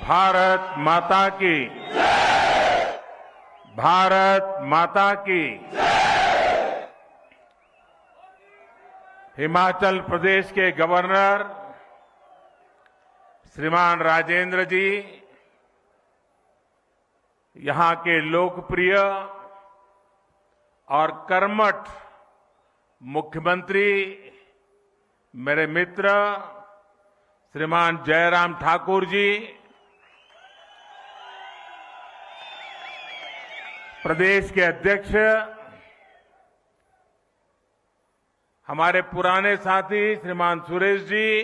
भारत माता की, भारत माता की। हिमाचल प्रदेश के गवर्नर श्रीमान राजेंद्र जी, यहां के लोकप्रिय और कर्मठ मुख्यमंत्री मेरे मित्र श्रीमान जयराम ठाकुर जी, प्रदेश के अध्यक्ष हमारे पुराने साथी श्रीमान सुरेश जी,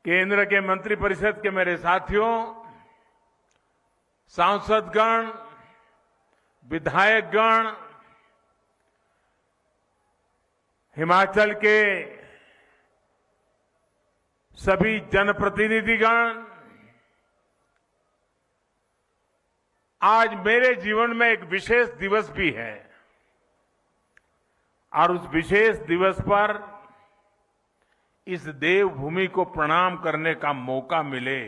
केंद्र के मंत्रिपरिषद के मेरे साथियों, सांसदगण, विधायकगण, हिमाचल के सभी जनप्रतिनिधिगण, आज मेरे जीवन में एक विशेष दिवस भी है और उस विशेष दिवस पर इस देवभूमि को प्रणाम करने का मौका मिले,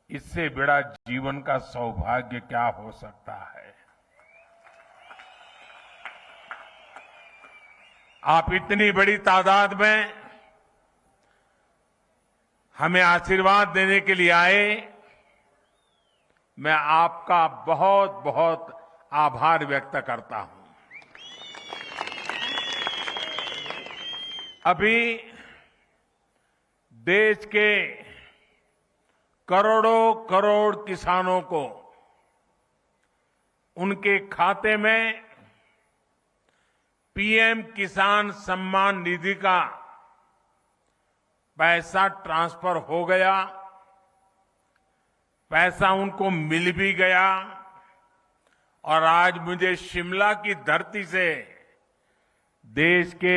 इससे बड़ा जीवन का सौभाग्य क्या हो सकता है। आप इतनी बड़ी तादाद में हमें आशीर्वाद देने के लिए आए, मैं आपका बहुत बहुत आभार व्यक्त करता हूं। अभी देश के करोड़ों करोड़ किसानों को उनके खाते में पीएम किसान सम्मान निधि का पैसा ट्रांसफर हो गया, पैसा उनको मिल भी गया और आज मुझे शिमला की धरती से देश के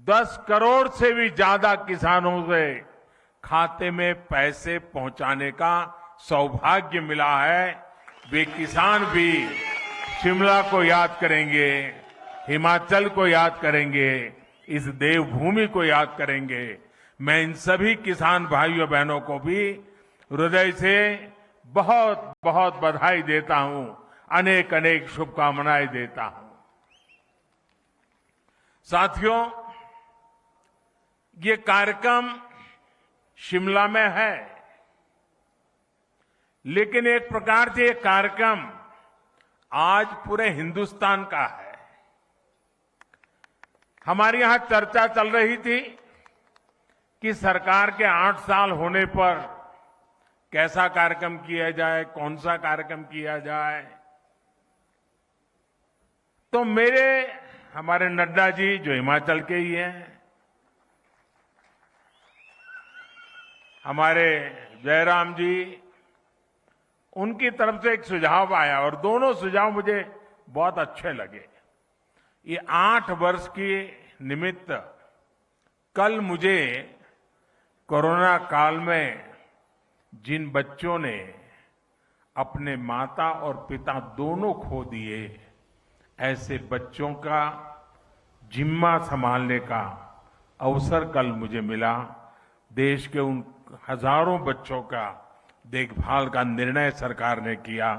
10 करोड़ से भी ज्यादा किसानों से खाते में पैसे पहुंचाने का सौभाग्य मिला है। वे किसान भी शिमला को याद करेंगे, हिमाचल को याद करेंगे, इस देवभूमि को याद करेंगे। मैं इन सभी किसान भाइयों बहनों को भी हृदय से बहुत बहुत बधाई देता हूं, अनेक अनेक शुभकामनाएं देता हूं। साथियों, ये कार्यक्रम शिमला में है, लेकिन एक प्रकार से ये कार्यक्रम आज पूरे हिंदुस्तान का है। हमारे यहां चर्चा चल रही थी कि सरकार के 8 साल होने पर कैसा कार्यक्रम किया जाए, कौन सा कार्यक्रम किया जाए। तो हमारे नड्डा जी जो हिमाचल के ही हैं, हमारे जयराम जी, उनकी तरफ से एक सुझाव आया और दोनों सुझाव मुझे बहुत अच्छे लगे। ये 8 वर्ष के निमित्त कल मुझे कोरोना काल में जिन बच्चों ने अपने माता और पिता दोनों खो दिए, ऐसे बच्चों का जिम्मा संभालने का अवसर कल मुझे मिला। देश के उन हजारों बच्चों का देखभाल का निर्णय सरकार ने किया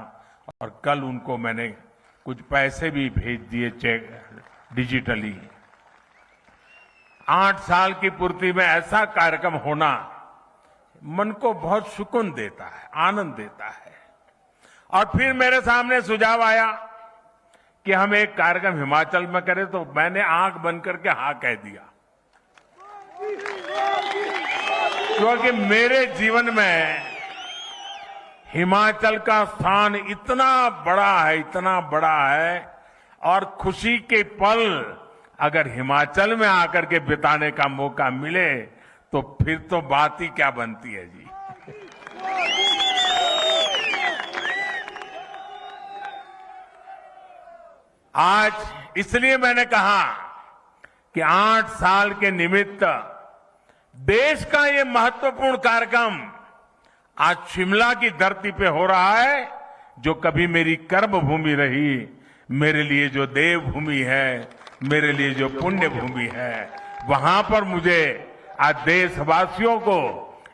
और कल उनको मैंने कुछ पैसे भी भेज दिए, चेक डिजिटली। 8 साल की पूर्ति में ऐसा कार्यक्रम होना मन को बहुत सुकून देता है, आनंद देता है। और फिर मेरे सामने सुझाव आया कि हम एक कार्यक्रम हिमाचल में करें, तो मैंने आंख बंद करके हाँ कह दिया, क्योंकि मेरे जीवन में हिमाचल का स्थान इतना बड़ा है, इतना बड़ा है, और खुशी के पल अगर हिमाचल में आकर के बिताने का मौका मिले तो फिर तो बात ही क्या बनती है जी। आज इसलिए मैंने कहा कि 8 साल के निमित्त देश का ये महत्वपूर्ण कार्यक्रम आज शिमला की धरती पे हो रहा है, जो कभी मेरी कर्म भूमि रही, मेरे लिए जो देवभूमि है, मेरे लिए जो पुण्य भूमि है, वहां पर मुझे आज देशवासियों को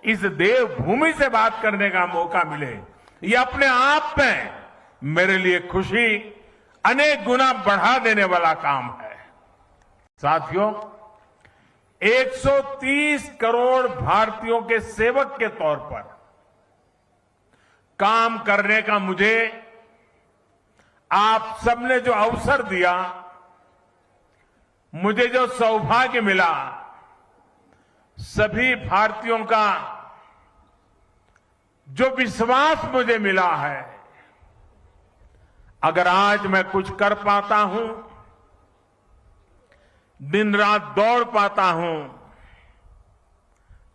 इस देवभूमि से बात करने का मौका मिले, ये अपने आप में मेरे लिए खुशी अनेक गुना बढ़ा देने वाला काम है। साथियों, 130 करोड़ भारतीयों के सेवक के तौर पर काम करने का मुझे आप सबने जो अवसर दिया, मुझे जो सौभाग्य मिला, सभी भारतीयों का जो विश्वास मुझे मिला है, अगर आज मैं कुछ कर पाता हूं, दिन रात दौड़ पाता हूं,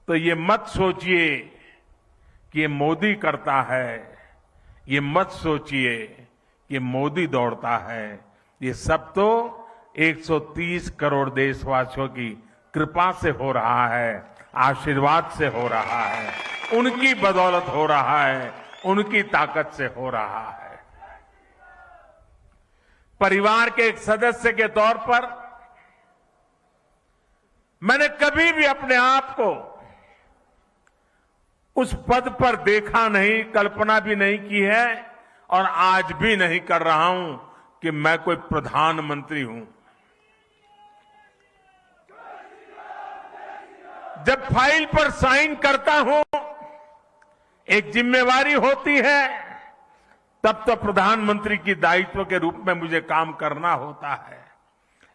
तो ये मत सोचिए कि ये मोदी करता है, ये मत सोचिए कि मोदी दौड़ता है। ये सब तो 130 करोड़ देशवासियों की कृपा से हो रहा है, आशीर्वाद से हो रहा है, उनकी बदौलत हो रहा है, उनकी ताकत से हो रहा है। परिवार के एक सदस्य के तौर पर मैंने कभी भी अपने आप को उस पद पर देखा नहीं, कल्पना भी नहीं की है और आज भी नहीं कर रहा हूं कि मैं कोई प्रधानमंत्री हूं। जब फाइल पर साइन करता हूं, एक जिम्मेवारी होती है, तब तो प्रधानमंत्री की दायित्व के रूप में मुझे काम करना होता है।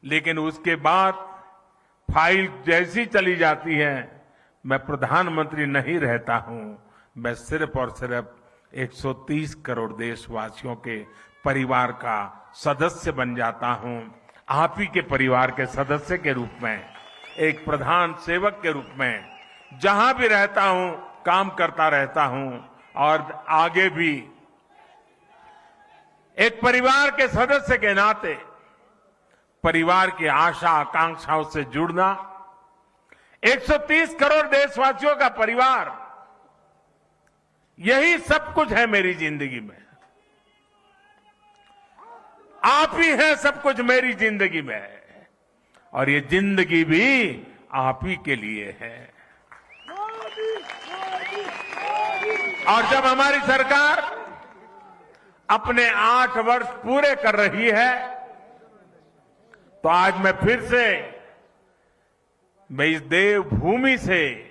लेकिन उसके बाद फाइल जैसी चली जाती है, मैं प्रधानमंत्री नहीं रहता हूं। मैं सिर्फ और सिर्फ 130 करोड़ देशवासियों के परिवार का सदस्य बन जाता हूं। आप ही के परिवार के सदस्य के रूप में, एक प्रधान सेवक के रूप में जहां भी रहता हूं, काम करता रहता हूं और आगे भी एक परिवार के सदस्य के नाते परिवार की आशा आकांक्षाओं से जुड़ना, 130 करोड़ देशवासियों का परिवार, यही सब कुछ है मेरी जिंदगी में। आप ही हैं सब कुछ मेरी जिंदगी में, और ये जिंदगी भी आप ही के लिए है। और जब हमारी सरकार अपने 8 वर्ष पूरे कर रही है, तो आज मैं फिर से मैं इस देवभूमि से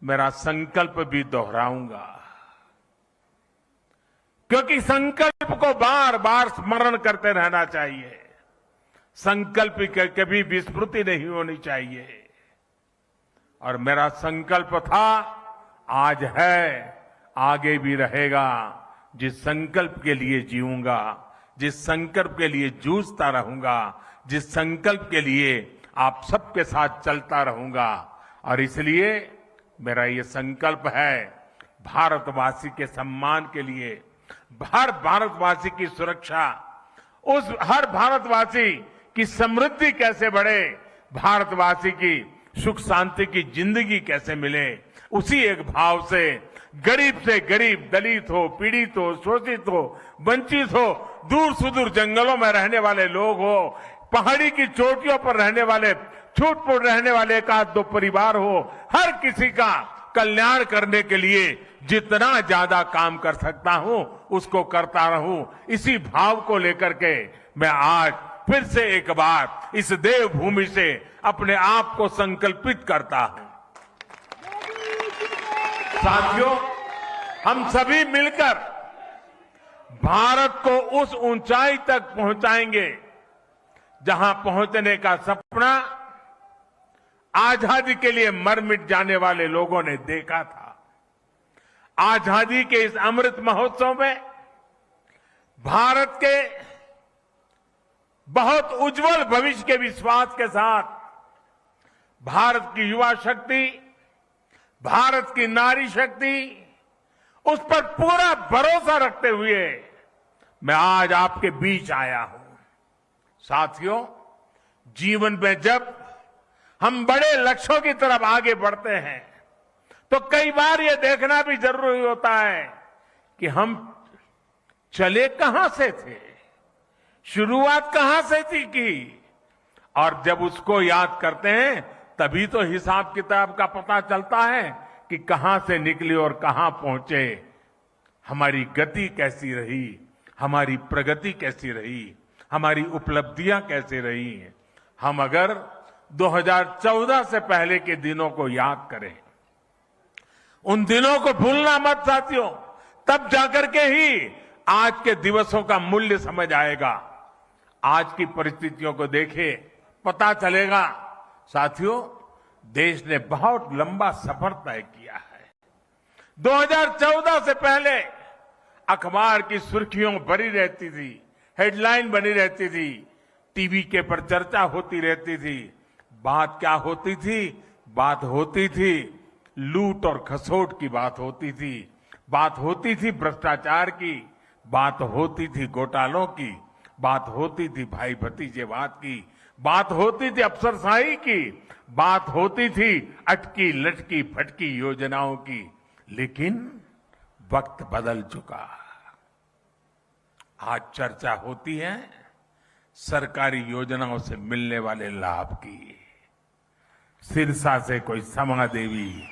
मेरा संकल्प भी दोहराऊंगा, क्योंकि संकल्प को बार बार स्मरण करते रहना चाहिए। संकल्प की कभी विस्मृति नहीं होनी चाहिए। और मेरा संकल्प था, आज है, आगे भी रहेगा। जिस संकल्प के लिए जीऊंगा, जिस संकल्प के लिए जूझता रहूंगा, जिस संकल्प के लिए आप सबके साथ चलता रहूंगा। और इसलिए मेरा ये संकल्प है, भारतवासी के सम्मान के लिए, हर भारतवासी की सुरक्षा, उस हर भारतवासी की समृद्धि कैसे बढ़े, भारतवासी की सुख शांति की जिंदगी कैसे मिले, उसी एक भाव से गरीब, दलित हो, पीड़ित हो, शोषित हो, वंचित हो, दूर सुदूर जंगलों में रहने वाले लोग हो, पहाड़ी की चोटियों पर रहने वाले, छूट-फूट रहने वाले एक आध दो परिवार हो, हर किसी का कल्याण करने के लिए जितना ज्यादा काम कर सकता हूं, उसको करता रहूं। इसी भाव को लेकर के मैं आज फिर से एक बार इस देवभूमि से अपने आप को संकल्पित करता हूं। साथियों, हम सभी मिलकर भारत को उस ऊंचाई तक पहुंचाएंगे जहां पहुंचने का सपना आजादी के लिए मर मिट जाने वाले लोगों ने देखा था। आजादी के इस अमृत महोत्सव में भारत के बहुत उज्जवल भविष्य के विश्वास के साथ भारत की युवा शक्ति, भारत की नारी शक्ति, उस पर पूरा भरोसा रखते हुए मैं आज आपके बीच आया हूं। साथियों, जीवन में जब हम बड़े लक्ष्यों की तरफ आगे बढ़ते हैं, तो कई बार यह देखना भी जरूरी होता है कि हम चले कहां से थे, शुरुआत कहां से थी की, और जब उसको याद करते हैं तभी तो हिसाब किताब का पता चलता है कि कहां से निकले और कहां पहुंचे, हमारी गति कैसी रही, हमारी प्रगति कैसी रही, हमारी उपलब्धियां कैसी रही। हम अगर 2014 से पहले के दिनों को याद करें, उन दिनों को भूलना मत साथियों, तब जाकर के ही आज के दिवसों का मूल्य समझ आएगा। आज की परिस्थितियों को देखे पता चलेगा साथियों, देश ने बहुत लंबा सफर तय किया है। 2014 से पहले अखबार की सुर्खियों भरी रहती थी, हेडलाइन बनी रहती थी, टीवी के पर चर्चा होती रहती थी। बात क्या होती थी? बात होती थी लूट और खसोट की बात होती थी, बात होती थी भ्रष्टाचार की, बात होती थी घोटालों की, बात होती थी भाई भतीजेवाद की, बात होती थी अफसरशाही की, बात होती थी अटकी लटकी फटकी योजनाओं की। लेकिन वक्त बदल चुका। आज चर्चा होती है सरकारी योजनाओं से मिलने वाले लाभ की। सिरसा से कोई समा देवी,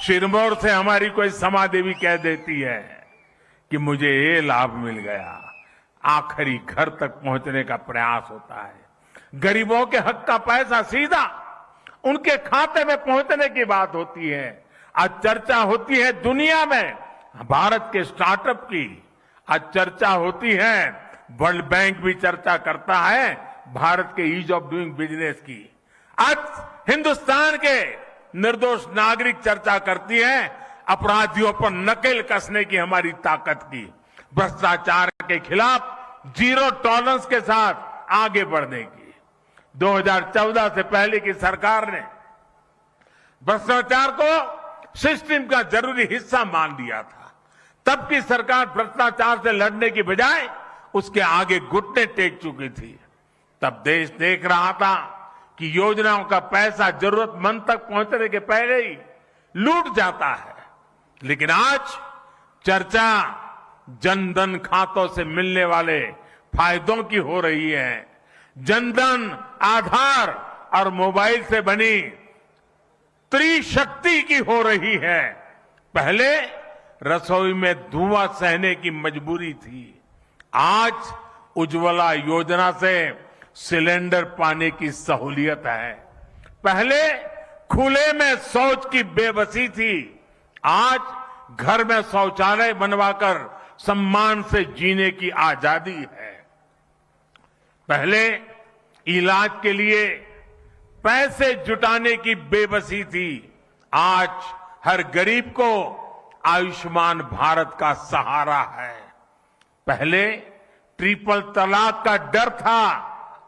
सिरमौर से हमारी कोई समा देवी कह देती है कि मुझे ये लाभ मिल गया। आखिरी घर तक पहुंचने का प्रयास होता है। गरीबों के हक का पैसा सीधा उनके खाते में पहुंचने की बात होती है। आज चर्चा होती है दुनिया में भारत के स्टार्टअप की, आज चर्चा होती है, वर्ल्ड बैंक भी चर्चा करता है भारत के ईज ऑफ डूइंग बिजनेस की। आज हिंदुस्तान के निर्दोष नागरिक चर्चा करती है अपराधियों पर नकेल कसने की हमारी ताकत की, भ्रष्टाचार के खिलाफ जीरो टॉलरेंस के साथ आगे बढ़ने की। 2014 से पहले की सरकार ने भ्रष्टाचार को सिस्टम का जरूरी हिस्सा मान लिया था। तब की सरकार भ्रष्टाचार से लड़ने की बजाय उसके आगे घुटने टेक चुकी थी। तब देश देख रहा था कि योजनाओं का पैसा जरूरतमंद तक पहुंचने के पहले ही लूट जाता है। लेकिन आज चर्चा जनधन खातों से मिलने वाले फायदों की हो रही है। जनधन, आधार और मोबाइल से बनी त्रिशक्ति की हो रही है। पहले रसोई में धुआं सहने की मजबूरी थी, आज उज्ज्वला योजना से सिलेंडर पाने की सहूलियत है। पहले खुले में शौच की बेबसी थी, आज घर में शौचालय बनवाकर सम्मान से जीने की आजादी है। पहले इलाज के लिए पैसे जुटाने की बेबसी थी, आज हर गरीब को आयुष्मान भारत का सहारा है। पहले ट्रिपल तलाक का डर था,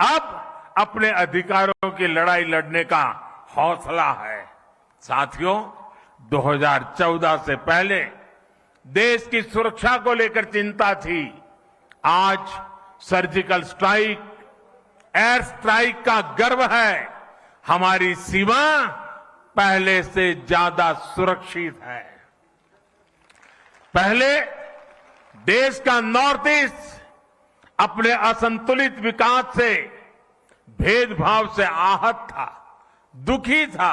अब अपने अधिकारों की लड़ाई लड़ने का हौसला है। साथियों, 2014 से पहले देश की सुरक्षा को लेकर चिंता थी, आज सर्जिकल स्ट्राइक, एयर स्ट्राइक का गर्व है। हमारी सीमा पहले से ज्यादा सुरक्षित है। पहले देश का नॉर्थ ईस्ट अपने असंतुलित विकास से, भेदभाव से आहत था, दुखी था।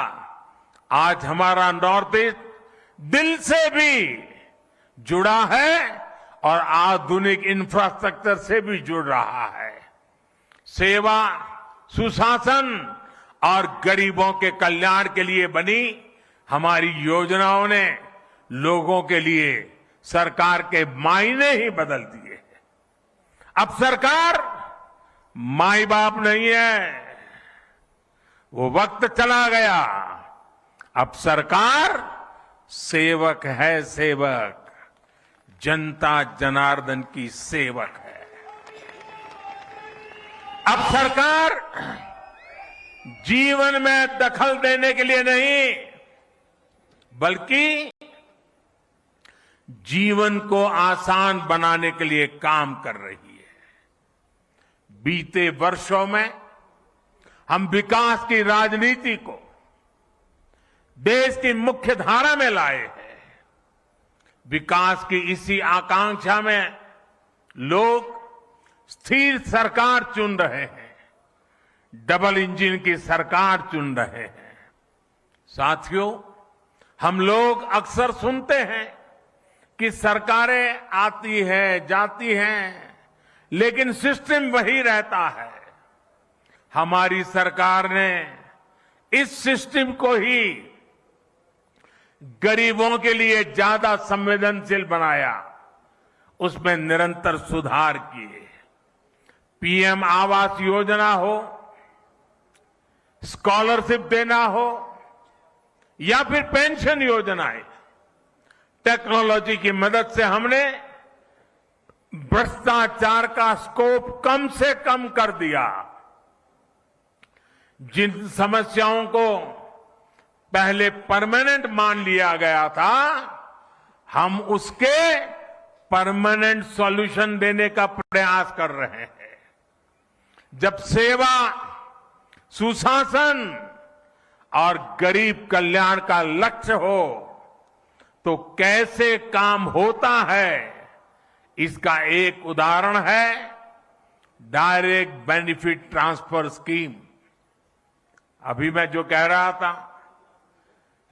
आज हमारा नॉर्थ ईस्ट दिल से भी जुड़ा है और आधुनिक इंफ्रास्ट्रक्चर से भी जुड़ रहा है। सेवा, सुशासन और गरीबों के कल्याण के लिए बनी हमारी योजनाओं ने लोगों के लिए सरकार के मायने ही बदल दिए। अब सरकार माई बाप नहीं है, वो वक्त चला गया। अब सरकार सेवक है, सेवक, जनता जनार्दन की सेवक है। अब सरकार जीवन में दखल देने के लिए नहीं, बल्कि जीवन को आसान बनाने के लिए काम कर रही है। बीते वर्षों में हम विकास की राजनीति को देश की मुख्य धारा में लाए हैं। विकास की इसी आकांक्षा में लोग स्थिर सरकार चुन रहे हैं। डबल इंजन की सरकार चुन रहे हैं। साथियों, हम लोग अक्सर सुनते हैं कि सरकारें आती हैं, जाती हैं, लेकिन सिस्टम वही रहता है। हमारी सरकार ने इस सिस्टम को ही गरीबों के लिए ज्यादा संवेदनशील बनाया, उसमें निरंतर सुधार किए। पीएम आवास योजना हो, स्कॉलरशिप देना हो या फिर पेंशन योजनाएं, टेक्नोलॉजी की मदद से हमने भ्रष्टाचार का स्कोप कम से कम कर दिया। जिन समस्याओं को पहले परमानेंट मान लिया गया था, हम उसके परमानेंट सॉल्यूशन देने का प्रयास कर रहे हैं। जब सेवा, सुशासन और गरीब कल्याण का लक्ष्य हो तो कैसे काम होता है, इसका एक उदाहरण है डायरेक्ट बेनिफिट ट्रांसफर स्कीम। अभी मैं जो कह रहा था,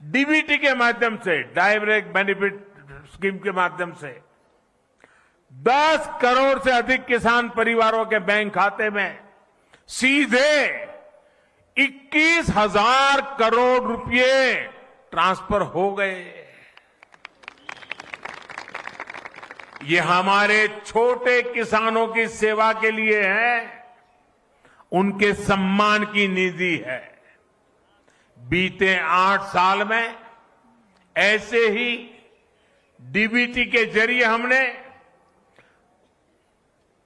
डीबीटी के माध्यम से, डायरेक्ट बेनिफिट स्कीम के माध्यम से 10 करोड़ से अधिक किसान परिवारों के बैंक खाते में सीधे 21,000 करोड़ रुपए ट्रांसफर हो गए। ये हमारे छोटे किसानों की सेवा के लिए है, उनके सम्मान की निधि है। बीते 8 साल में ऐसे ही डीबीटी के जरिए हमने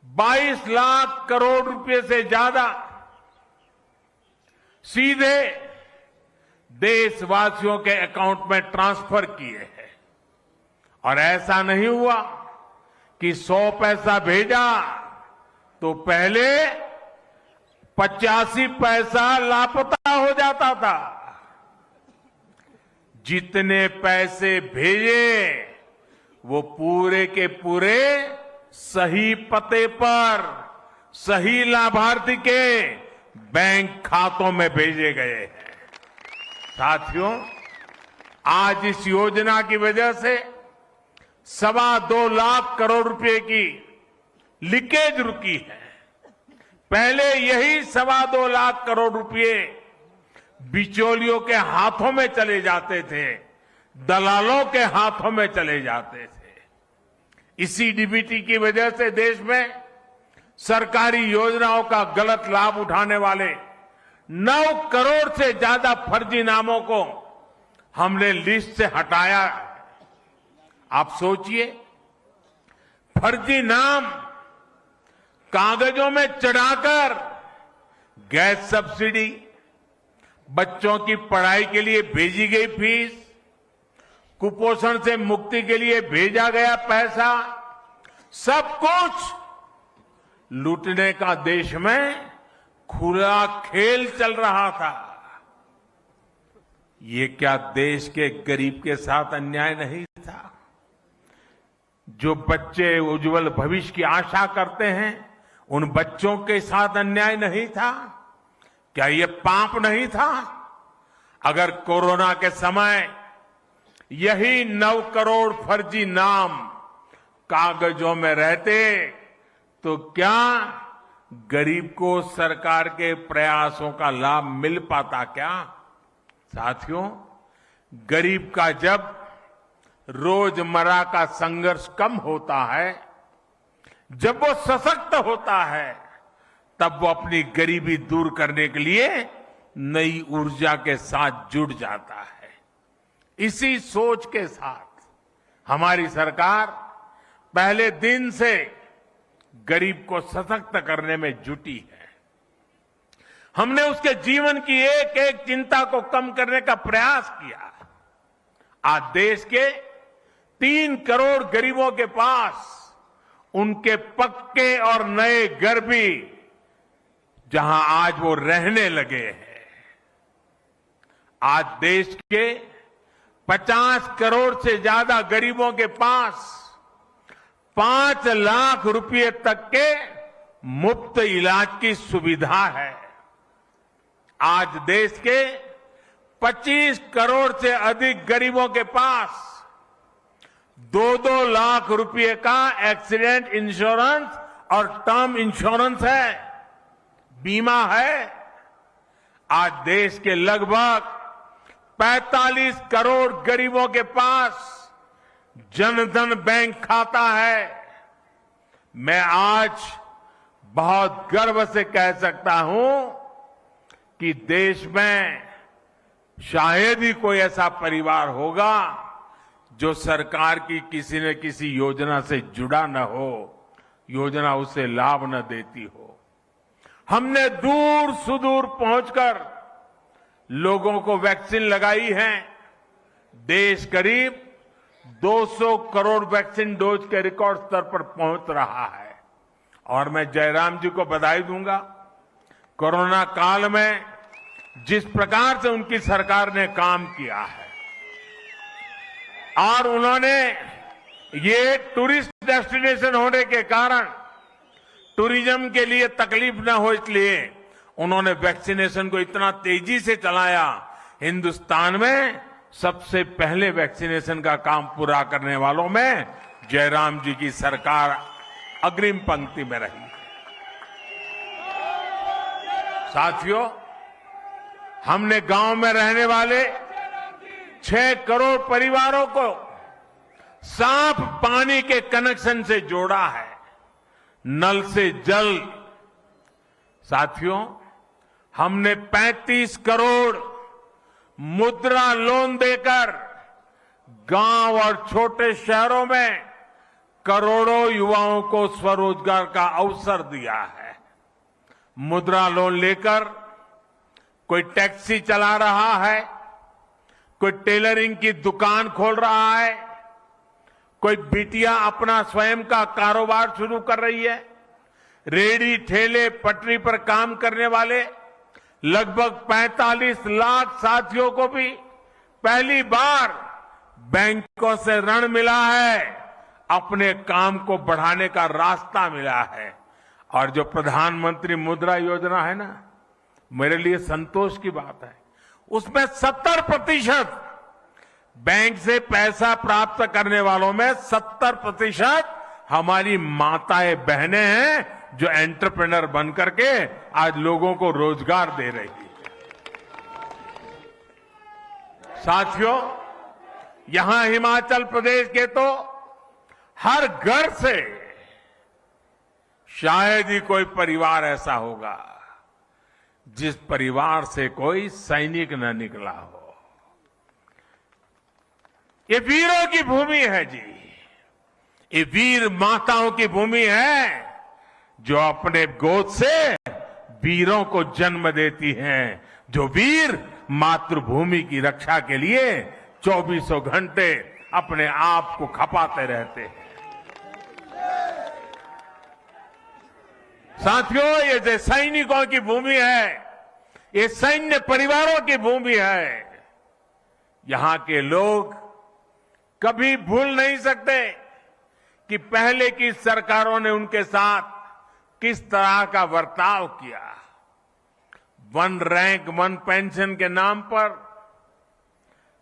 22 लाख करोड़ रुपए से ज्यादा सीधे देशवासियों के अकाउंट में ट्रांसफर किए हैं। और ऐसा नहीं हुआ कि 100 पैसा भेजा तो पहले 85 पैसा लापता हो जाता था। जितने पैसे भेजे वो पूरे के पूरे सही पते पर, सही लाभार्थी के बैंक खातों में भेजे गए हैं। साथियों, आज इस योजना की वजह से 2.25 लाख करोड़ रुपए की लीकेज रुकी है। पहले यही 2.25 लाख करोड़ रुपए बिचौलियों के हाथों में चले जाते थे, दलालों के हाथों में चले जाते थे। इसी डीबीटी की वजह से देश में सरकारी योजनाओं का गलत लाभ उठाने वाले 9 करोड़ से ज्यादा फर्जी नामों को हमने लिस्ट से हटाया। आप सोचिए, फर्जी नाम कागजों में चढ़ाकर गैस सब्सिडी, बच्चों की पढ़ाई के लिए भेजी गई फीस, कुपोषण से मुक्ति के लिए भेजा गया पैसा, सब कुछ लूटने का देश में खुला खेल चल रहा था। ये क्या देश के गरीब के साथ अन्याय नहीं था? जो बच्चे उज्जवल भविष्य की आशा करते हैं, उन बच्चों के साथ अन्याय नहीं था? क्या ये पाप नहीं था? अगर कोरोना के समय यही 9 करोड़ फर्जी नाम कागजों में रहते तो क्या गरीब को सरकार के प्रयासों का लाभ मिल पाता क्या? साथियों, गरीब का जब रोजमर्रा का संघर्ष कम होता है, जब वो सशक्त होता है, तब वो अपनी गरीबी दूर करने के लिए नई ऊर्जा के साथ जुड़ जाता है। इसी सोच के साथ हमारी सरकार पहले दिन से गरीब को सशक्त करने में जुटी है। हमने उसके जीवन की एक एक चिंता को कम करने का प्रयास किया। आज देश के 3 करोड़ गरीबों के पास उनके पक्के और नए घर भी जहां आज वो रहने लगे हैं। आज देश के 50 करोड़ से ज्यादा गरीबों के पास 5 लाख रुपए तक के मुफ्त इलाज की सुविधा है। आज देश के 25 करोड़ से अधिक गरीबों के पास 2-2 लाख रुपए का एक्सीडेंट इंश्योरेंस और टर्म इंश्योरेंस है, बीमा है। आज देश के लगभग 45 करोड़ गरीबों के पास जनधन बैंक खाता है। मैं आज बहुत गर्व से कह सकता हूं कि देश में शायद ही कोई ऐसा परिवार होगा जो सरकार की किसी न किसी योजना से जुड़ा न हो, योजना उसे लाभ न देती हो। हमने दूर सुदूर पहुंचकर लोगों को वैक्सीन लगाई है। देश करीब 200 करोड़ वैक्सीन डोज के रिकॉर्ड स्तर पर पहुंच रहा है। और मैं जयराम जी को बधाई दूंगा। कोरोना काल में जिस प्रकार से उनकी सरकार ने काम किया है और उन्होंने ये टूरिस्ट डेस्टिनेशन होने के कारण टूरिज्म के लिए तकलीफ न हो, इसलिए उन्होंने वैक्सीनेशन को इतना तेजी से चलाया। हिंदुस्तान में सबसे पहले वैक्सीनेशन का काम पूरा करने वालों में जयराम जी की सरकार अग्रिम पंक्ति में रही। साथियों, हमने गांव में रहने वाले 6 करोड़ परिवारों को साफ पानी के कनेक्शन से जोड़ा है, नल से जल। साथियों, हमने 35 करोड़ मुद्रा लोन देकर गांव और छोटे शहरों में करोड़ों युवाओं को स्वरोजगार का अवसर दिया है। मुद्रा लोन लेकर कोई टैक्सी चला रहा है, कोई टेलरिंग की दुकान खोल रहा है, कोई बिटिया अपना स्वयं का कारोबार शुरू कर रही है। रेहड़ी ठेले पटरी पर काम करने वाले लगभग 45 लाख साथियों को भी पहली बार बैंकों से ऋण मिला है, अपने काम को बढ़ाने का रास्ता मिला है। और जो प्रधानमंत्री मुद्रा योजना है ना, मेरे लिए संतोष की बात है, उसमें 70% बैंक से पैसा प्राप्त करने वालों में 70% हमारी माताएं बहनें हैं जो एंटरप्रेन्योर बन करके आज लोगों को रोजगार दे रही है। साथियों, यहां हिमाचल प्रदेश के तो हर घर से शायद ही कोई परिवार ऐसा होगा जिस परिवार से कोई सैनिक न निकला हो। ये वीरों की भूमि है जी, ये वीर माताओं की भूमि है जो अपने गोद से वीरों को जन्म देती हैं, जो वीर मातृभूमि की रक्षा के लिए 24 घंटे अपने आप को खपाते रहते हैं। साथियों, ये जो सैनिकों की भूमि है, ये सैन्य परिवारों की भूमि है। यहां के लोग कभी भूल नहीं सकते कि पहले की सरकारों ने उनके साथ किस तरह का बर्ताव किया। 1 रैंक 1 पेंशन के नाम पर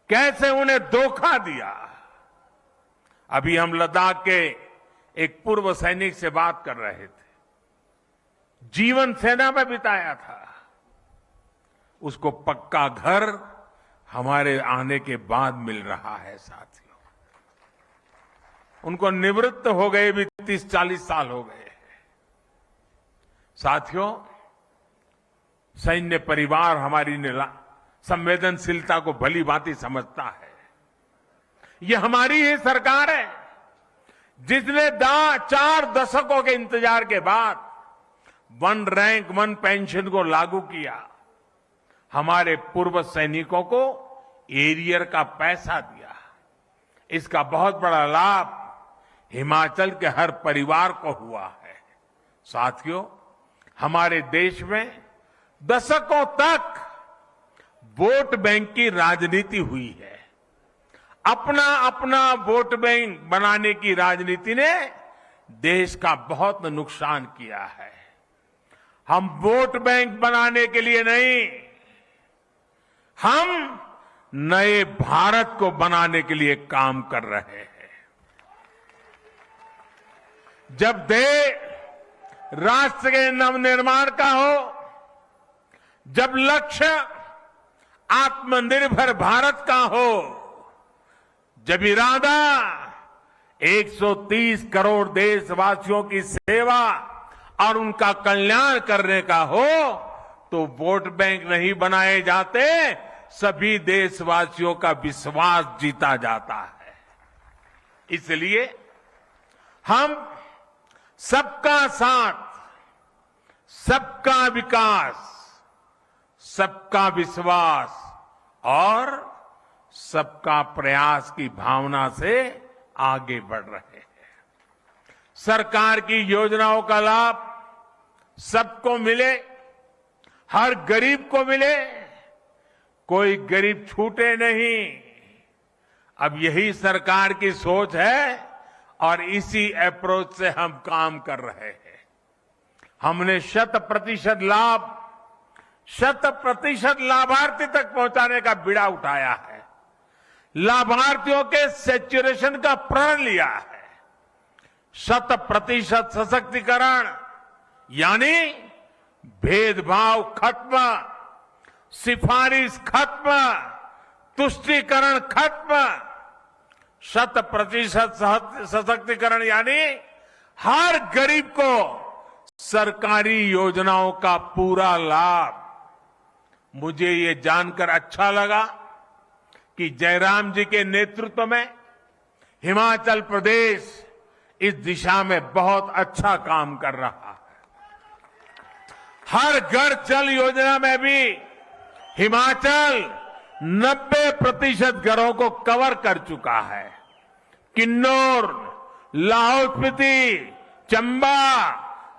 कैसे उन्हें धोखा दिया। अभी हम लद्दाख के एक पूर्व सैनिक से बात कर रहे थे, जीवन सेना में बिताया था। उसको पक्का घर हमारे आने के बाद मिल रहा है। साथियों, उनको निवृत्त हो गए भी 30-40 साल हो गए। साथियों, सैन्य परिवार हमारी संवेदनशीलता को भली भांति समझता है। ये हमारी ही सरकार है जिसने 4 दशकों के इंतजार के बाद 1 रैंक 1 पेंशन को लागू किया। हमारे पूर्व सैनिकों को एरियर का पैसा दिया। इसका बहुत बड़ा लाभ हिमाचल के हर परिवार को हुआ है। साथियों, हमारे देश में दशकों तक वोट बैंक की राजनीति हुई है। अपना अपना वोट बैंक बनाने की राजनीति ने देश का बहुत नुकसान किया है। हम वोट बैंक बनाने के लिए नहीं, हम नए भारत को बनाने के लिए काम कर रहे हैं। जब देश राष्ट्र के नवनिर्माण का हो, जब लक्ष्य आत्मनिर्भर भारत का हो, जब इरादा 130 करोड़ देशवासियों की सेवा और उनका कल्याण करने का हो, तो वोट बैंक नहीं बनाए जाते, सभी देशवासियों का विश्वास जीता जाता है। इसलिए हम सबका साथ, सबका विकास, सबका विश्वास और सबका प्रयास की भावना से आगे बढ़ रहे हैं। सरकार की योजनाओं का लाभ सबको मिले, हर गरीब को मिले, कोई गरीब छूटे नहीं। अब यही सरकार की सोच है और इसी अप्रोच से हम काम कर रहे हैं। हमने 100% लाभ, 100% लाभार्थी तक पहुंचाने का बीड़ा उठाया है। लाभार्थियों के सैचुरेशन का प्रण लिया है। 100% सशक्तिकरण यानी भेदभाव खत्म, सिफारिश खत्म, तुष्टीकरण खत्म। 100% सशक्तिकरण यानी हर गरीब को सरकारी योजनाओं का पूरा लाभ। मुझे ये जानकर अच्छा लगा कि जयराम जी के नेतृत्व में हिमाचल प्रदेश इस दिशा में बहुत अच्छा काम कर रहा है। हर घर जल योजना में भी हिमाचल 90% घरों को कवर कर चुका है। किन्नौर, लाहौल स्पीति, चंबा,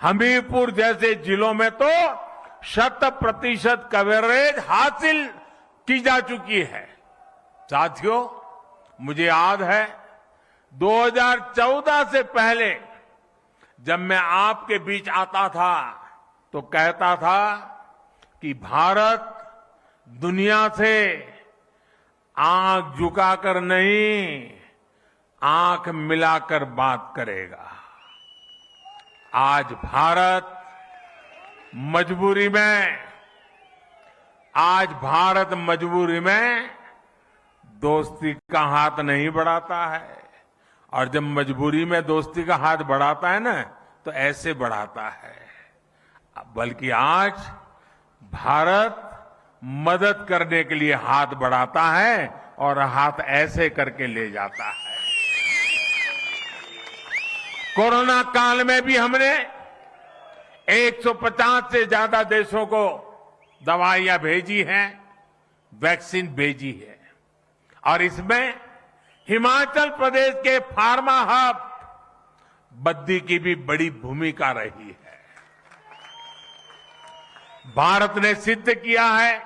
हमीरपुर जैसे जिलों में तो 100% कवरेज हासिल की जा चुकी है। साथियों, मुझे याद है 2014 से पहले जब मैं आपके बीच आता था तो कहता था कि भारत दुनिया से आंख झुकाकर नहीं, आंख मिलाकर बात करेगा। आज भारत मजबूरी में दोस्ती का हाथ नहीं बढ़ाता है, और जब मजबूरी में दोस्ती का हाथ बढ़ाता है ना, तो ऐसे बढ़ाता है। बल्कि आज भारत मदद करने के लिए हाथ बढ़ाता है और हाथ ऐसे करके ले जाता है। कोरोना काल में भी हमने 150 से ज्यादा देशों को दवाइयां भेजी हैं, वैक्सीन भेजी है, और इसमें हिमाचल प्रदेश के फार्मा हब बद्दी की भी बड़ी भूमिका रही है। भारत ने सिद्ध किया है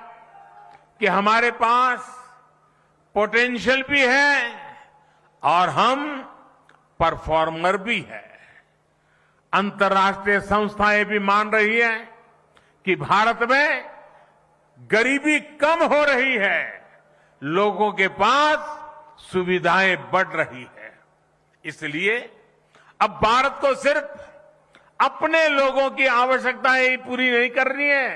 कि हमारे पास पोटेंशियल भी है और हम परफॉर्मर भी है। अंतर्राष्ट्रीय संस्थाएं भी मान रही हैं कि भारत में गरीबी कम हो रही है, लोगों के पास सुविधाएं बढ़ रही है। इसलिए अब भारत को सिर्फ अपने लोगों की आवश्यकताएं ही पूरी नहीं करनी है,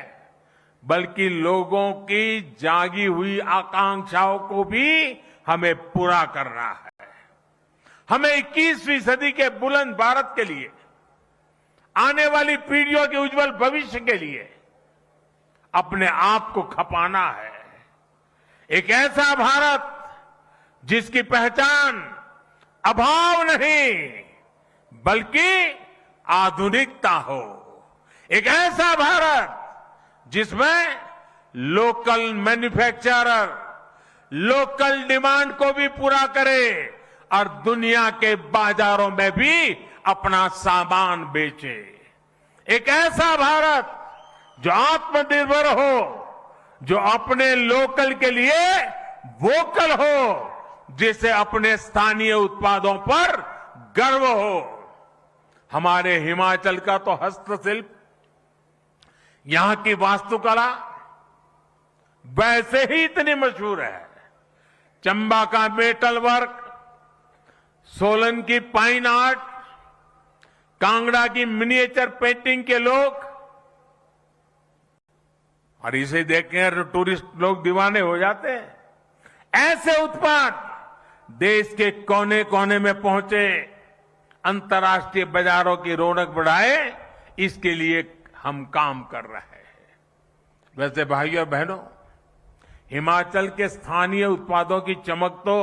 बल्कि लोगों की जागी हुई आकांक्षाओं को भी हमें पूरा करना है। हमें 21वीं सदी के बुलंद भारत के लिए, आने वाली पीढ़ियों के उज्जवल भविष्य के लिए अपने आप को खपाना है। एक ऐसा भारत जिसकी पहचान अभाव नहीं बल्कि आधुनिकता हो। एक ऐसा भारत जिसमें लोकल मैन्युफैक्चरर लोकल डिमांड को भी पूरा करे और दुनिया के बाजारों में भी अपना सामान बेचे। एक ऐसा भारत जो आत्मनिर्भर हो, जो अपने लोकल के लिए वोकल हो, जिसे अपने स्थानीय उत्पादों पर गर्व हो। हमारे हिमाचल का तो हस्तशिल्प, यहां की वास्तुकला, वैसे ही इतनी मशहूर है। चंबा का मेटल वर्क, सोलन की पाइन आर्ट, कांगड़ा की मिनिएचर पेंटिंग के लोग, और इसे देखकर टूरिस्ट लोग दीवाने हो जाते हैं। ऐसे उत्पाद देश के कोने कोने में पहुंचे, अंतर्राष्ट्रीय बाजारों की रौनक बढ़ाए, इसके लिए हम काम कर रहे हैं। वैसे भाइयों और बहनों, हिमाचल के स्थानीय उत्पादों की चमक तो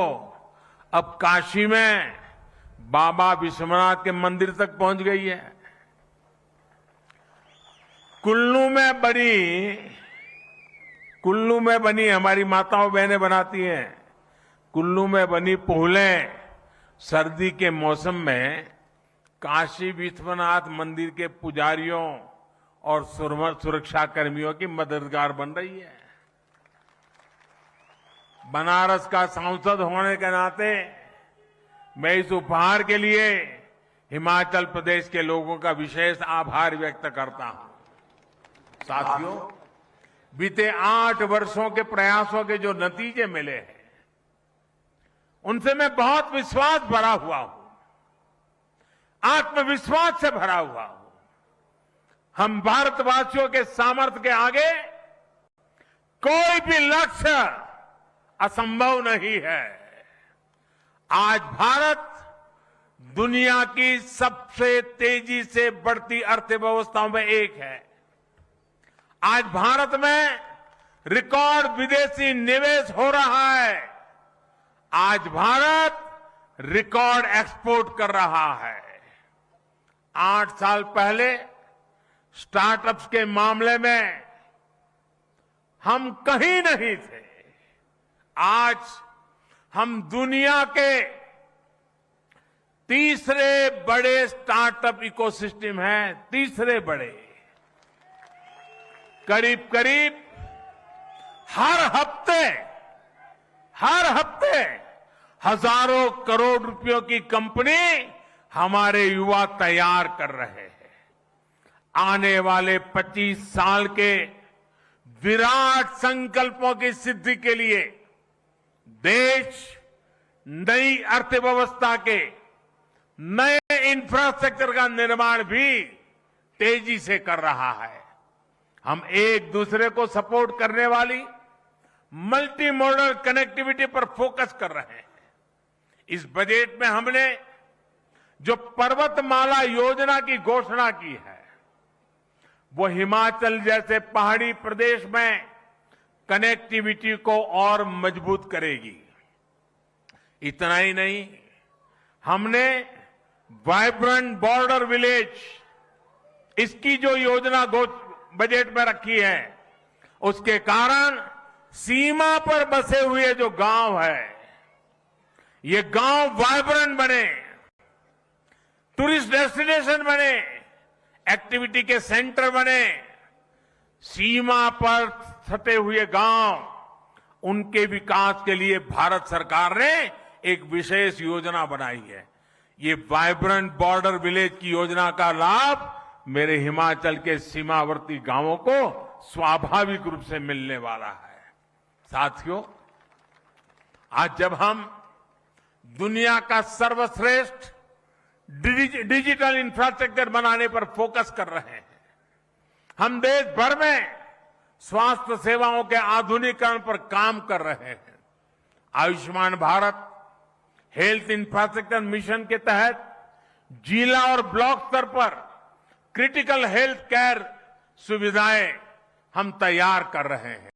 अब काशी में बाबा विश्वनाथ के मंदिर तक पहुंच गई है। कुल्लू में बनी हमारी माताओं बहनें बनाती हैं। कुल्लू में बनी पोहलें सर्दी के मौसम में काशी विश्वनाथ मंदिर के पुजारियों और सुरक्षा कर्मियों की मददगार बन रही है। बनारस का सांसद होने के नाते मैं इस उपहार के लिए हिमाचल प्रदेश के लोगों का विशेष आभार व्यक्त करता हूं। साथियों, बीते 8 वर्षों के प्रयासों के जो नतीजे मिले हैं, उनसे मैं बहुत विश्वास भरा हुआ हूं, आत्मविश्वास से भरा हुआ हूं। हम भारतवासियों के सामर्थ्य के आगे कोई भी लक्ष्य असंभव नहीं है। आज भारत दुनिया की सबसे तेजी से बढ़ती अर्थव्यवस्थाओं में एक है। आज भारत में रिकॉर्ड विदेशी निवेश हो रहा है। आज भारत रिकॉर्ड एक्सपोर्ट कर रहा है। 8 साल पहले स्टार्टअप्स के मामले में हम कहीं नहीं थे। आज हम दुनिया के तीसरे बड़े स्टार्टअप इकोसिस्टम हैं, तीसरे बड़े। करीब करीब हर हफ्ते हजारों करोड़ रुपयों की कंपनी हमारे युवा तैयार कर रहे हैं। आने वाले 25 साल के विराट संकल्पों की सिद्धि के लिए देश नई अर्थव्यवस्था के नए इंफ्रास्ट्रक्चर का निर्माण भी तेजी से कर रहा है। हम एक दूसरे को सपोर्ट करने वाली मल्टी मॉडल कनेक्टिविटी पर फोकस कर रहे हैं। इस बजट में हमने जो पर्वतमाला योजना की घोषणा की है, वो हिमाचल जैसे पहाड़ी प्रदेश में कनेक्टिविटी को और मजबूत करेगी। इतना ही नहीं, हमने वाइब्रेंट बॉर्डर विलेज, इसकी जो योजना बजट में रखी है, उसके कारण सीमा पर बसे हुए जो गांव है, ये गांव वाइब्रेंट बने, टूरिस्ट डेस्टिनेशन बने, एक्टिविटी के सेंटर बने। सीमा पर सटे हुए गांव, उनके विकास के लिए भारत सरकार ने एक विशेष योजना बनाई है। ये वाइब्रेंट बॉर्डर विलेज की योजना का लाभ मेरे हिमाचल के सीमावर्ती गांवों को स्वाभाविक रूप से मिलने वाला है। साथियों, आज जब हम दुनिया का सर्वश्रेष्ठ डिजिटल इंफ्रास्ट्रक्चर बनाने पर फोकस कर रहे हैं, हम देश भर में स्वास्थ्य सेवाओं के आधुनिकीकरण पर काम कर रहे हैं। Ayushman Bharat health infrastructure mission के तहत जिला और ब्लॉक स्तर पर क्रिटिकल हेल्थ केयर सुविधाएं हम तैयार कर रहे हैं।